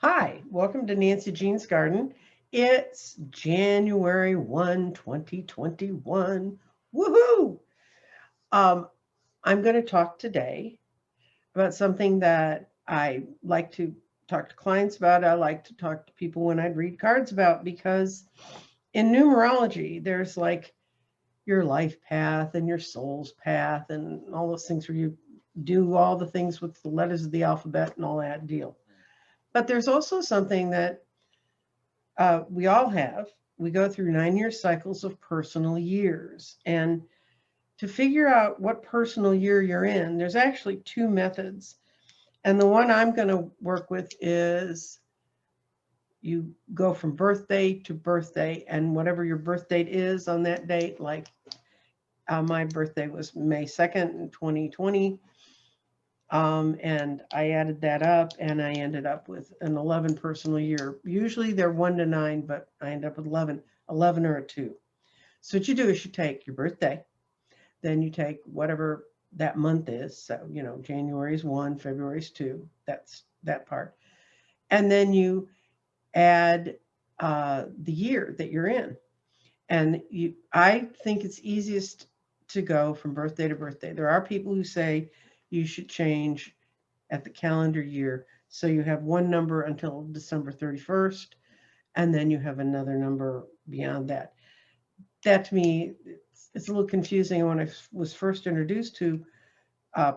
Hi, welcome to Nancy Jean's Garden. It's January 1, 2021. Woohoo! Um, I'm going to talk today about something that I like to talk to clients about. I like to talk to people when I read cards about because in numerology, there's like your life path and your soul's path and all those things where you do all the things with the letters of the alphabet and all that deal. But there's also something that we all have. We go through 9 year cycles of personal years. And to figure out what personal year you're in, there's actually two methods. And the one I'm going to work with is you go from birthday to birthday, and whatever your birth date is on that date, like my birthday was May 2nd, 2020. And I added that up and I ended up with an 11 personal year. Usually they're 1 to 9, but I end up with 11 or a 2. So what you do is you take your birthday, then you take whatever that month is. So, January is 1, February is 2. That's that part. And then you add the year that you're in. And I think it's easiest to go from birthday to birthday. There are people who say you should change at the calendar year. So you have one number until December 31st, and then you have another number beyond that. That to me, it's a little confusing. When I was first introduced to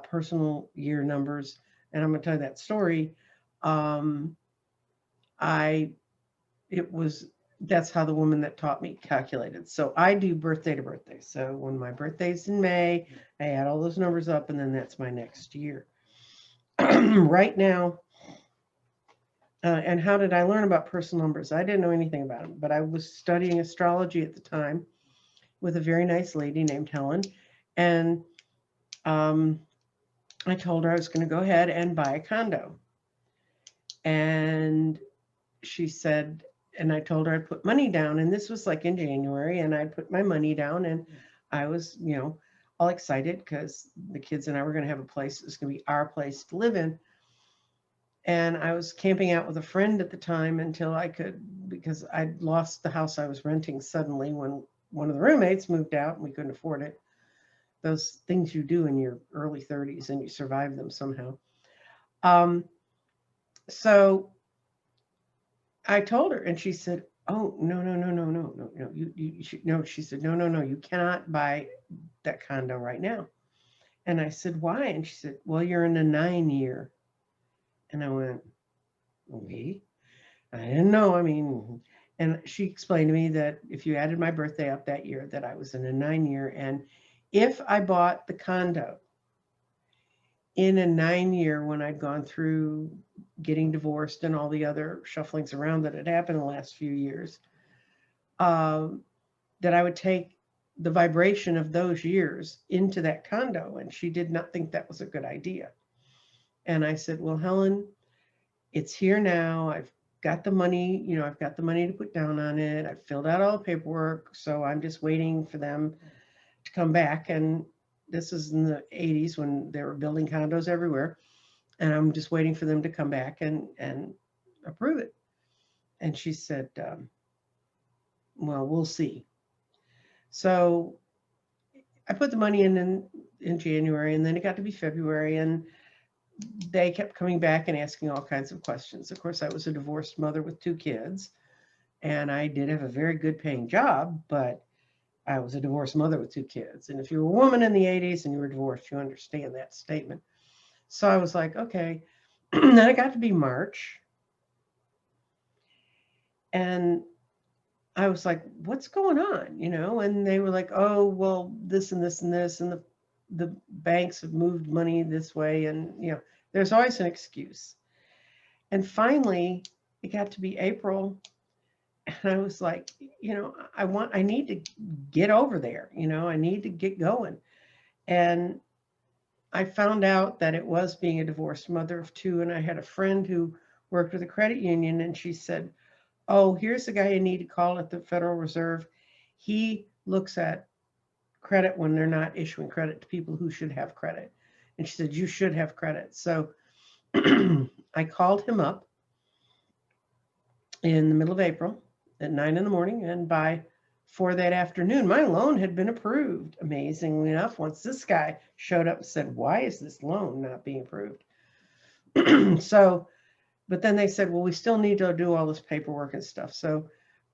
personal year numbers, and I'm going to tell you that story, um, I it was that's how the woman that taught me calculated. So I do birthday to birthday. So when my birthday's in May, I add all those numbers up, and then that's my next year. Right now, and how did I learn about personal numbers? I didn't know anything about them, but I was studying astrology at the time with a very nice lady named Helen. And um, I told her I was going to go ahead and buy a condo. And she said, and I told her I'd put money down. And this was like in January, and I put my money down, and I was, all excited because the kids and I were going to have a place. It was going to be our place to live in. And I was camping out with a friend at the time until I could, because I'd lost the house I was renting suddenly when one of the roommates moved out and we couldn't afford it. Those things you do in your early 30s and you survive them somehow. Um, so I told her, and she said, "Oh, no, no, no, no, no, no, no. You should no." She said, "No, no, no. You cannot buy that condo right now." And I said, "Why?" And she said, "Well, you're in a 9 year." And I went, "Okay." I didn't know. I mean, and she explained to me that if you added my birthday up that year, that I was in a 9 year. And if I bought the condo in a 9 year when I'd gone through getting divorced and all the other shufflings around that had happened in the last few years, um, that I would take the vibration of those years into that condo. And she did not think that was a good idea. And I said, "Well, Helen, it's here now. I've got the money, I've got the money to put down on it. I've filled out all the paperwork. So I'm just waiting for them to come back." And this is in the 80s when they were building condos everywhere. And I'm just waiting for them to come back and approve it. And she said, "Well, we'll see." So I put the money in January, and then it got to be February, and they kept coming back and asking all kinds of questions. Of course, I was a divorced mother with 2 kids, and I did have a very good paying job, but I was a divorced mother with 2 kids. And if you're a woman in the 80s and you were divorced, you understand that statement. So I was like, okay. Then it got to be March, and I was like, what's going on? And they were like, oh, well, this and this and this, and the banks have moved money this way, and there's always an excuse. And finally, it got to be April, and I was like, I need to get over there. I need to get going. And I found out that it was being a divorced mother of 2, and I had a friend who worked with a credit union, and she said, "Oh, here's the guy you need to call at the Federal Reserve. He looks at credit when they're not issuing credit to people who should have credit." And she said, "You should have credit." So I called him up, in the middle of April at 9 in the morning. And by 4 that afternoon, my loan had been approved. Amazingly enough, once this guy showed up and said, why is this loan not being approved? So, but then they said, well, we still need to do all this paperwork and stuff. So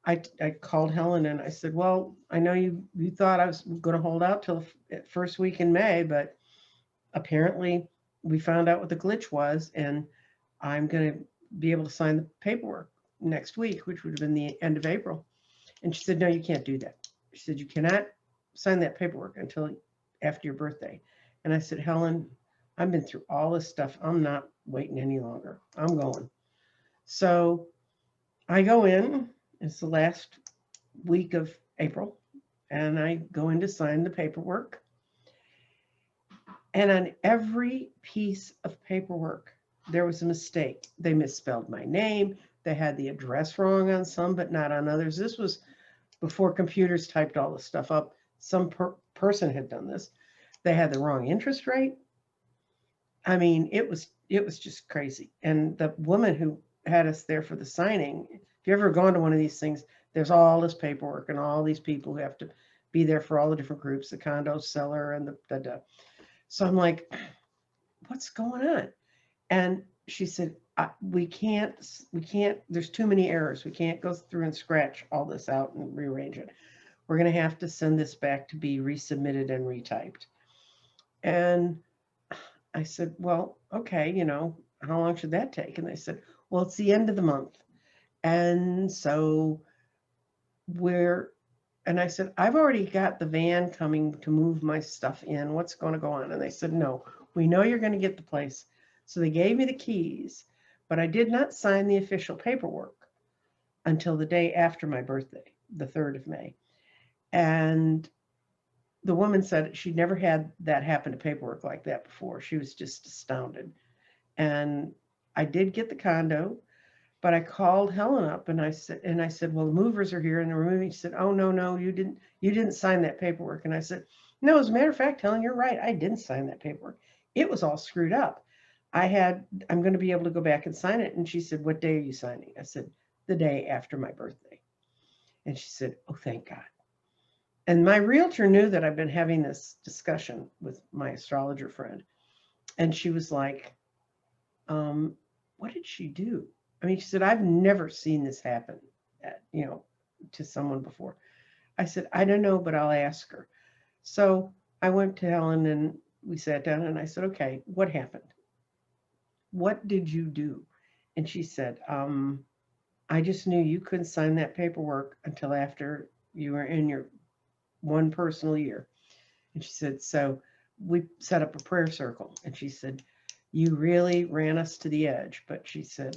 I called Helen and I said, well, I know you thought I was going to hold out till the first week in May, but apparently we found out what the glitch was, and I'm going to be able to sign the paperwork next week, which would have been the end of April. And she said, no, you can't do that. She said, you cannot sign that paperwork until after your birthday. And I said, Helen, I've been through all this stuff. I'm not waiting any longer. I'm going. So I go in. It's the last week of April, and I go in to sign the paperwork. And on every piece of paperwork, there was a mistake. They misspelled my name. They had the address wrong on some, but not on others. This was before computers typed all this stuff up. Some person had done this. They had the wrong interest rate. I mean, it was just crazy. And the woman who had us there for the signing, if you've ever gone to one of these things, there's all this paperwork and all these people who have to be there for all the different groups, the condo seller and the. So I'm like, what's going on? And she said, we can't, there's too many errors. We can't go through and scratch all this out and rearrange it. We're going to have to send this back to be resubmitted and retyped. And I said, well, okay, how long should that take? And they said, well, it's the end of the month. And so and I said, I've already got the van coming to move my stuff in. What's going to go on? And they said, no, we know you're going to get the place. So they gave me the keys, but I did not sign the official paperwork until the day after my birthday, the 3rd of May. And the woman said she'd never had that happen to paperwork like that before. She was just astounded. And I did get the condo, but I called Helen up and I said, well, the movers are here and they're moving. She said, oh, no, you didn't sign that paperwork. And I said, no, as a matter of fact, Helen, you're right. I didn't sign that paperwork. It was all screwed up. I'm going to be able to go back and sign it. And she said, what day are you signing? I said, the day after my birthday. And she said, oh, thank God. And my realtor knew that I've been having this discussion with my astrologer friend. And she was like, what did she do? I mean, she said, I've never seen this happen, to someone before. I said, I don't know, but I'll ask her. So I went to Helen and we sat down and I said, okay, what happened? What did you do? And she said, I just knew you couldn't sign that paperwork until after you were in your one personal year. And she said, so we set up a prayer circle. And she said, you really ran us to the edge. But she said,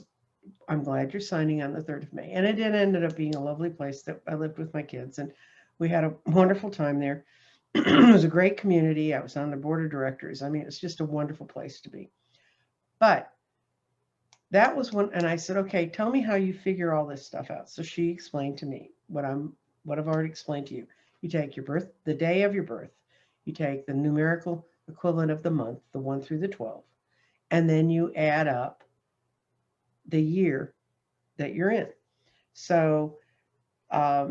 I'm glad you're signing on the 3rd of May. And it ended up being a lovely place that I lived with my kids. And we had a wonderful time there. It was a great community. I was on the board of directors. I mean, it's just a wonderful place to be. But that was when, and I said, okay, tell me how you figure all this stuff out. So she explained to me what I've already explained to you. You take your birth, the day of your birth, you take the numerical equivalent of the month, the 1 through the 12, and then you add up the year that you're in. So I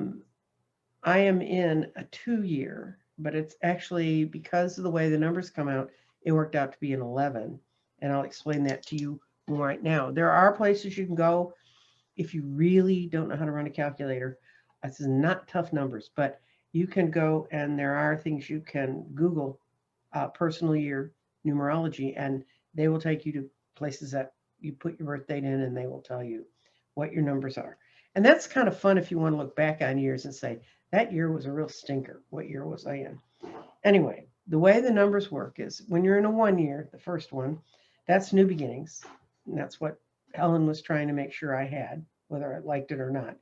am in a 2-year, but it's actually, because of the way the numbers come out, it worked out to be an 11. And I'll explain that to you right now. There are places you can go if you really don't know how to run a calculator. This is not tough numbers, but you can go and there are things you can Google personal year numerology, and they will take you to places that you put your birth date in and they will tell you what your numbers are. And that's kind of fun if you want to look back on years and say, that year was a real stinker. What year was I in? Anyway, the way the numbers work is when you're in a 1 year, the first one, that's new beginnings. And that's what Helen was trying to make sure I had, whether I liked it or not.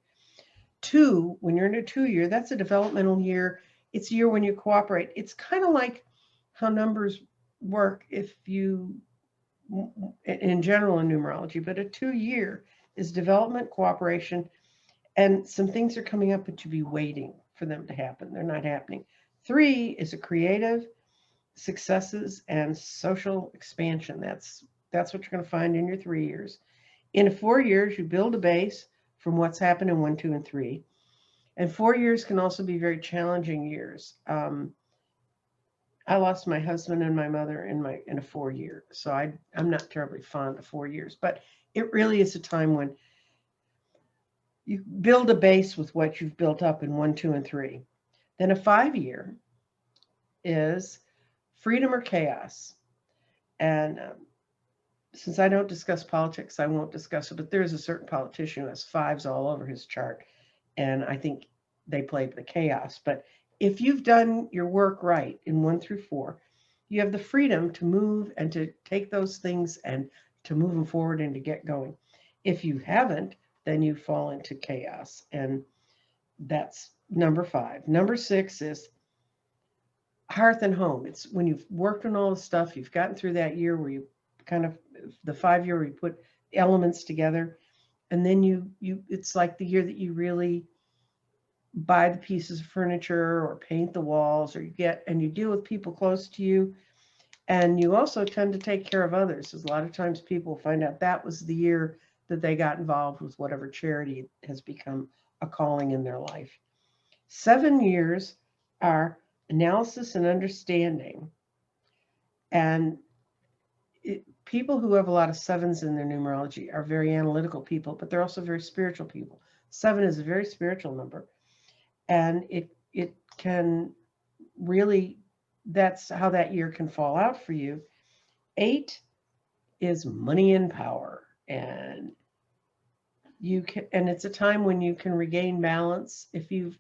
2, when you're in a 2-year, that's a developmental year. It's a year when you cooperate. It's kind of like how numbers work if you, in general in numerology, but a 2-year is development, cooperation, and some things are coming up, but you'd be waiting for them to happen. They're not happening. 3 is a creative, successes, and social expansion. That's what you're going to find in your 3 years. In 4 years, you build a base. from what's happened in 1, 2, and 3. And 4 years can also be very challenging years. I lost my husband and my mother in a 4 year, so I'm not terribly fond of 4 years. But it really is a time when you build a base with what you've built up in 1, 2, and 3. Then a 5 year is freedom or chaos. And since I don't discuss politics, I won't discuss it. But there's a certain politician who has 5s all over his chart, and I think they played the chaos. But if you've done your work right in 1 through 4, you have the freedom to move and to take those things and to move them forward and to get going. If you haven't, then you fall into chaos. And that's number 5. Number 6 is hearth and home. It's when you've worked on all the stuff, you've gotten through that year where you kind of, the 5 year where you put elements together, and then you it's like the year that you really buy the pieces of furniture or paint the walls, or you deal with people close to you, and you also tend to take care of others. Because a lot of times people find out that was the year that they got involved with whatever charity has become a calling in their life. 7 years are analysis and understanding. And people who have a lot of 7s in their numerology are very analytical people, but they're also very spiritual people. 7 is a very spiritual number. And it can really, that's how that year can fall out for you. 8 is money and power. And it's a time when you can regain balance if you've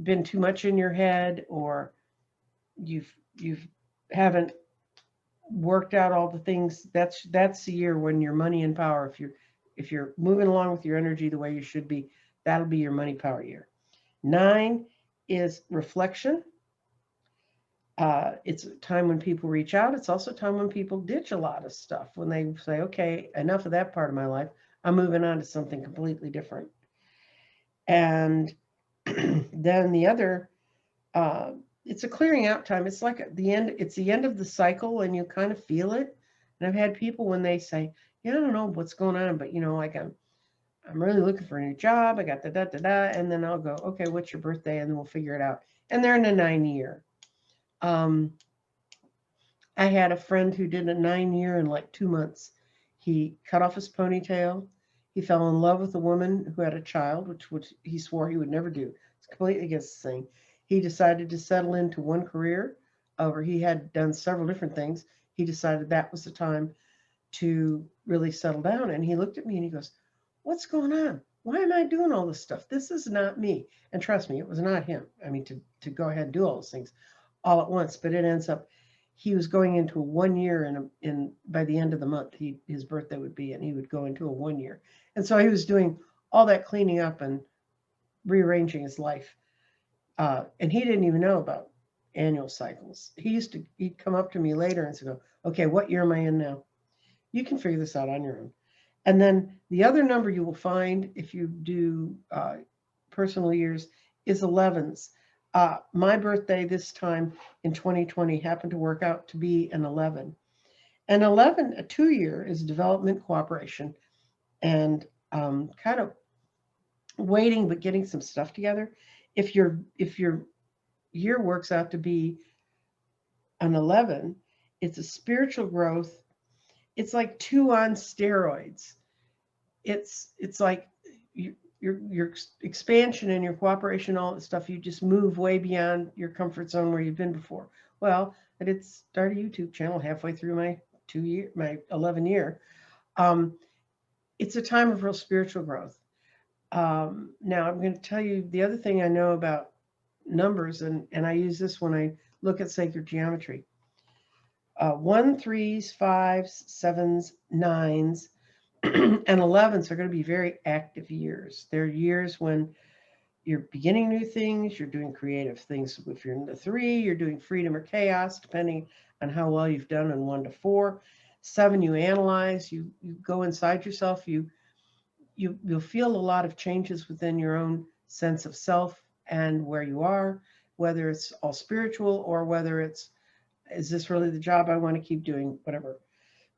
been too much in your head, or you haven't worked out all the things. That's the year when your money and power, if you're moving along with your energy the way you should be, that'll be your money power year. 9 is reflection. It's a time when people reach out. It's also a time when people ditch a lot of stuff, when they say, okay, enough of that part of my life. I'm moving on to something completely different. And then the other, it's a clearing out time. It's like it's the end of the cycle, and you kind of feel it. And I've had people when they say, yeah, I don't know what's going on, but like I'm really looking for a new job. I got da. And then I'll go, okay, what's your birthday? And then we'll figure it out. And they're in a 9 year. I had a friend who did a 9 year in like 2 months. He cut off his ponytail. He fell in love with a woman who had a child, which he swore he would never do. It's completely against the thing. He decided to settle into one career over. He had done several different things. He decided that was the time to really settle down. And he looked at me and he goes, what's going on? Why am I doing all this stuff? This is not me. And trust me, it was not him. I mean, to go ahead and do all those things all at once, but it ends up, he was going into a 1 year in by the end of the month, his birthday would be, and he would go into a 1 year. And so he was doing all that cleaning up and rearranging his life. And he didn't even know about annual cycles. He'd come up to me later and say, okay, what year am I in now? You can figure this out on your own. And then the other number you will find if you do personal years is 11s. My birthday this time in 2020 happened to work out to be an 11. An 11, a 2 year, is development, cooperation, and kind of waiting but getting some stuff together. If your year works out to be an 11, it's a spiritual growth. It's like 2 on steroids. It's like your expansion and your cooperation, all that stuff. You just move way beyond your comfort zone where you've been before. Well, I did start a YouTube channel halfway through my 11 year. It's a time of real spiritual growth. Now I'm going to tell you the other thing I know about numbers, and I use this when I look at sacred geometry. 1, 3s, 5s, 7s, 9s, and 11s are going to be very active years. They're years when you're beginning new things, you're doing creative things. If you're in the 3, you're doing freedom or chaos, depending on how well you've done in 1 to 4. 7, you analyze, you go inside yourself, you'll feel a lot of changes within your own sense of self and where you are, whether it's all spiritual or whether it's, is this really the job I want to keep doing, whatever.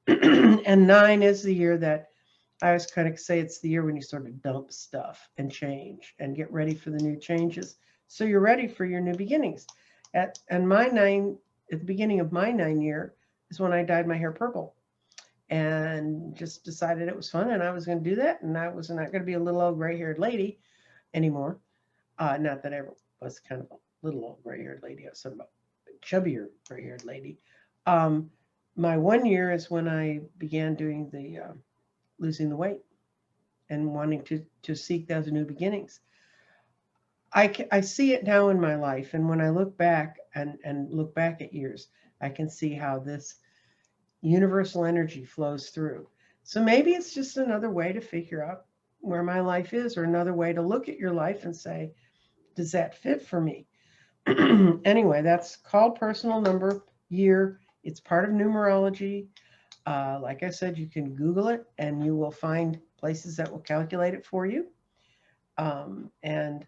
And 9 is the year that I always kind of say it's the year when you sort of dump stuff and change and get ready for the new changes. So you're ready for your new beginnings. At the beginning of my 9 year is when I dyed my hair purple and just decided it was fun and I was going to do that. And I was not going to be a little old gray-haired lady anymore. Not that I ever was kind of a little old gray-haired lady. I was sort of a chubbier gray-haired lady. My 1 year is when I began doing the losing the weight and wanting to seek those new beginnings. I see it now in my life, and when I look back and look back at years, I can see how this universal energy flows through. So maybe it's just another way to figure out where my life is, or another way to look at your life and say, does that fit for me? Anyway, that's called personal number year. It's part of numerology. Like I said, you can Google it and you will find places that will calculate it for you, and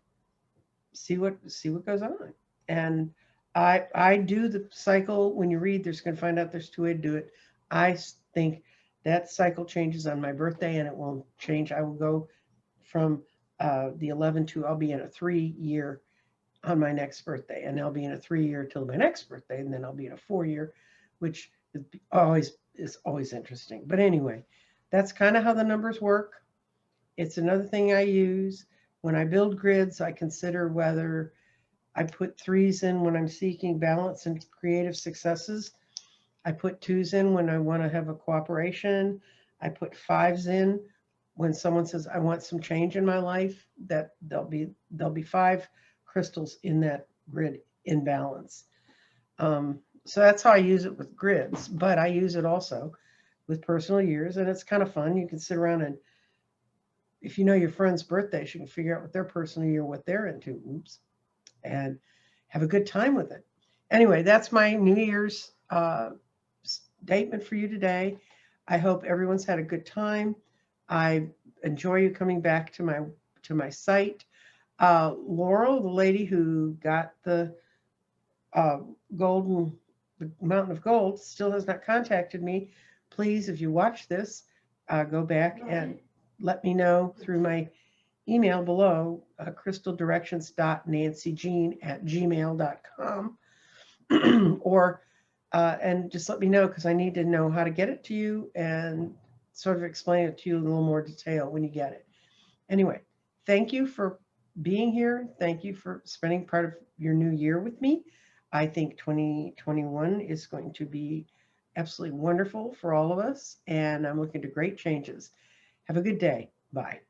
see what goes on. And I do the cycle. When you read, there's going to find out there's 2 ways to do it. I think that cycle changes on my birthday, and it won't change. I will go from the 11 to I'll be in a 3-year on my next birthday, and I'll be in a 3-year till my next birthday, and then I'll be in a 4-year, which is always interesting. But anyway, that's kind of how the numbers work. It's another thing I use. When I build grids, I consider whether I put 3s in when I'm seeking balance and creative successes. I put 2s in when I want to have a cooperation. I put 5s in when someone says, I want some change in my life, that there'll be 5 crystals in that grid in balance. So that's how I use it with grids, but I use it also with personal years, and it's kind of fun. You can sit around and, if you know your friend's birthdays, you can figure out what their personal year, what they're into, and have a good time with it. Anyway, that's my New Year's statement for you today. I hope everyone's had a good time. I enjoy you coming back to my site. Laurel, the lady who got the Mountain of Gold, still has not contacted me. Please, if you watch this, go back and let me know through my email below, crystaldirections.nancyjean@gmail.com, or and just let me know, because I need to know how to get it to you and sort of explain it to you in a little more detail when you get it. Anyway, thank you for being here. Thank you for spending part of your new year with me. I think 2021 is going to be absolutely wonderful for all of us, and I'm looking to great changes. Have a good day. Bye.